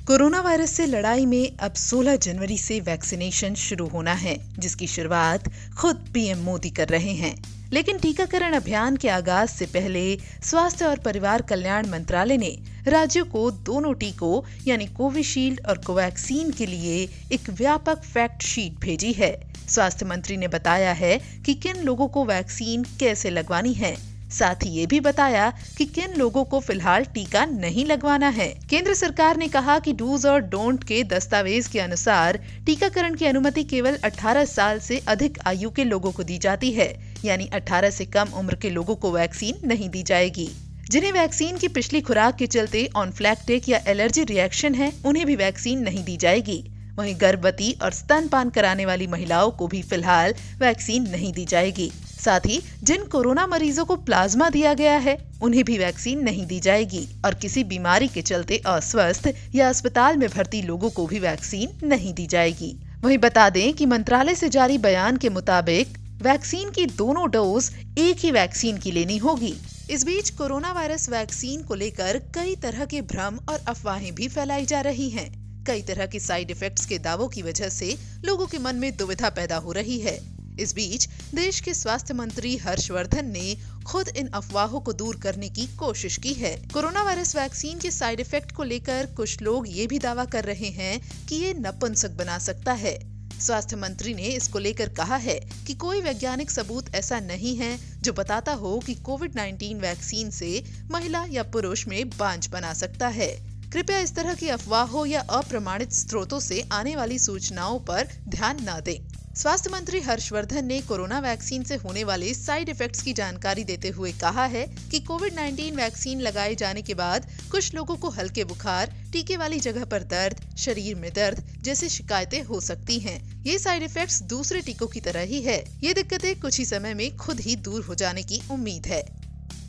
Corona virus से लड़ाई में अब 16 जनवरी से वैक्सीनेशन शुरू होना है, जिसकी शुरुआत खुद पीएम मोदी कर रहे हैं। लेकिन टीकाकरण अभियान के आगाज से पहले स्वास्थ्य और परिवार कल्याण मंत्रालय ने राज्यों को दोनों टीकों यानी कोविशील्ड और कोवैक्सीन के लिए एक व्यापक फैक्ट शीट भेजी है। स्वास्थ्य मंत्री ने बताया है कि किन लोगों को वैक्सीन कैसे लगवानी है। साथ ही ये भी बताया कि किन लोगों को फिलहाल टीका नहीं लगवाना है। केंद्र सरकार ने कहा कि डूज और डोंट के दस्तावेज के अनुसार टीकाकरण की अनुमति केवल 18 साल से अधिक आयु के लोगों को दी जाती है, यानी 18 से कम उम्र के लोगों को वैक्सीन नहीं दी जाएगी। जिन्हें वैक्सीन की पिछली खुराक के चलते ऑनफ्लैक्टिक या एलर्जी रिएक्शन है, उन्हें भी वैक्सीन नहीं दी जाएगी। वहीं गर्भवती और स्तनपान कराने वाली महिलाओं को भी फिलहाल वैक्सीन नहीं दी जाएगी। साथ ही जिन कोरोना मरीजों को प्लाज्मा दिया गया है, उन्हें भी वैक्सीन नहीं दी जाएगी और किसी बीमारी के चलते अस्वस्थ या अस्पताल में भर्ती लोगों को भी वैक्सीन नहीं दी जाएगी। वहीं बता दें कि मंत्रालय से जारी बयान के मुताबिक वैक्सीन की दोनों डोज एक ही वैक्सीन की लेनी होगी। इस बीच कोरोना वायरस वैक्सीन को लेकर कई तरह के भ्रम और अफवाहें भी फैलाई जा रही हैं। कई तरह के साइड इफेक्ट्स के दावों की वजह से लोगों के मन में दुविधा पैदा हो रही है। इस बीच देश के स्वास्थ्य मंत्री हर्षवर्धन ने खुद इन अफवाहों को दूर करने की कोशिश की है। कोरोना वायरस वैक्सीन के साइड इफेक्ट को लेकर कुछ लोग ये भी दावा कर रहे हैं कि ये नपुंसक बना सकता है। स्वास्थ्य मंत्री ने इसको लेकर कहा है कि कोई वैज्ञानिक सबूत ऐसा नहीं है जो बताता हो कि कोविड-19 वैक्सीन से महिला या पुरुष में बांझ बना सकता है। कृपया इस तरह की अफवाहों या अप्रमाणित स्रोतों से आने वाली सूचनाओं पर ध्यान न दें। स्वास्थ्य मंत्री हर्षवर्धन ने कोरोना वैक्सीन से होने वाले साइड इफेक्ट्स की जानकारी देते हुए कहा है कि कोविड-19 वैक्सीन लगाए जाने के बाद कुछ लोगों को हल्के बुखार, टीके वाली जगह पर दर्द, शरीर में दर्द जैसी शिकायतें हो सकती हैं। ये साइड इफेक्ट्स दूसरे टीकों की तरह ही है। ये दिक्कतें कुछ ही समय में खुद ही दूर हो जाने की उम्मीद है।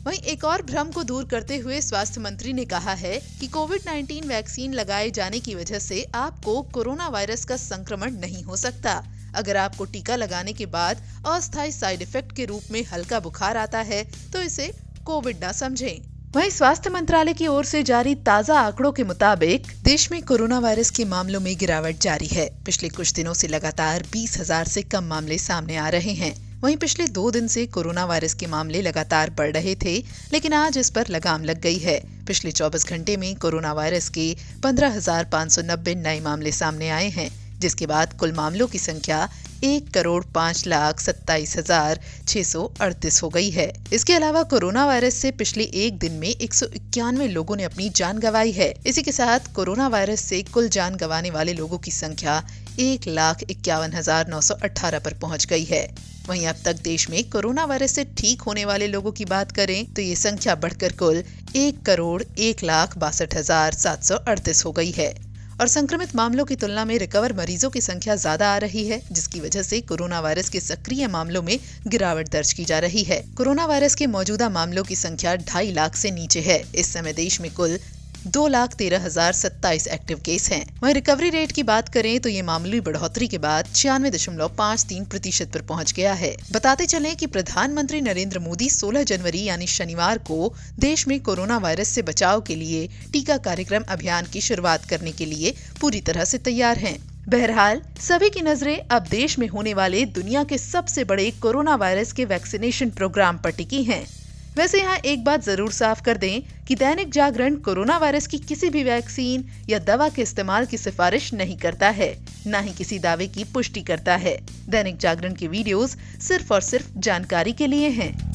वहीं एक और भ्रम को दूर करते हुए स्वास्थ्य मंत्री ने कहा है कि कोविड-19 वैक्सीन लगाए जाने की वजह से आपको कोरोना वायरस का संक्रमण नहीं हो सकता। अगर आपको टीका लगाने के बाद अस्थायी साइड इफेक्ट के रूप में हल्का बुखार आता है तो इसे कोविड न समझें। वहीं स्वास्थ्य मंत्रालय की ओर से जारी ताजा आंकड़ों के मुताबिक देश में कोरोना वायरस के मामलों में गिरावट जारी है। पिछले कुछ दिनों से लगातार 20,000 से कम मामले सामने आ रहे हैं। वहीं पिछले 2 दिन से कोरोना वायरस के मामले लगातार बढ़ रहे थे, लेकिन आज इस पर लगाम लग गई है। पिछले 24 घंटे में कोरोना वायरस के 15,590 नए मामले सामने आए हैं, जिसके बाद कुल मामलों की संख्या 1,05,27,638 हो गई है। इसके अलावा कोरोना वायरस से पिछले एक दिन में 191 लोगों ने अपनी जान गंवाई है। इसी के साथ कोरोना वायरस से कुल जान गंवाने वाले लोगों की संख्या 1,51,918 पर पहुंच गई है। वहीं अब तक देश में कोरोना वायरस से ठीक होने वाले लोगों की बात करें तो ये संख्या बढ़कर कुल 1,01,62,738 हो गई है और संक्रमित मामलों की तुलना में रिकवर मरीजों की संख्या ज्यादा आ रही है, जिसकी वजह से कोरोना वायरस के सक्रिय मामलों में गिरावट दर्ज की जा रही है। कोरोना वायरस के मौजूदा मामलों की संख्या 2.5 लाख से नीचे है। इस समय देश में कुल 2,13,027 एक्टिव केस हैं। वहीं रिकवरी रेट की बात करें तो ये मामूली बढ़ोतरी के बाद 96.53% पर पहुंच गया है। बताते चलें कि प्रधानमंत्री नरेंद्र मोदी 16 जनवरी यानी शनिवार को देश में कोरोना वायरस से बचाव के लिए टीका कार्यक्रम अभियान की शुरुआत करने के लिए पूरी तरह से तैयार हैं। बहरहाल सभी की नजरें अब देश में होने वाले दुनिया के सबसे बड़े कोरोना वायरस के वैक्सीनेशन प्रोग्राम पर टिकी हैं। वैसे यहाँ एक बात जरूर साफ कर दें कि दैनिक जागरण कोरोना वायरस की किसी भी वैक्सीन या दवा के इस्तेमाल की सिफारिश नहीं करता है, न ही किसी दावे की पुष्टि करता है। दैनिक जागरण के वीडियोस सिर्फ और सिर्फ जानकारी के लिए हैं।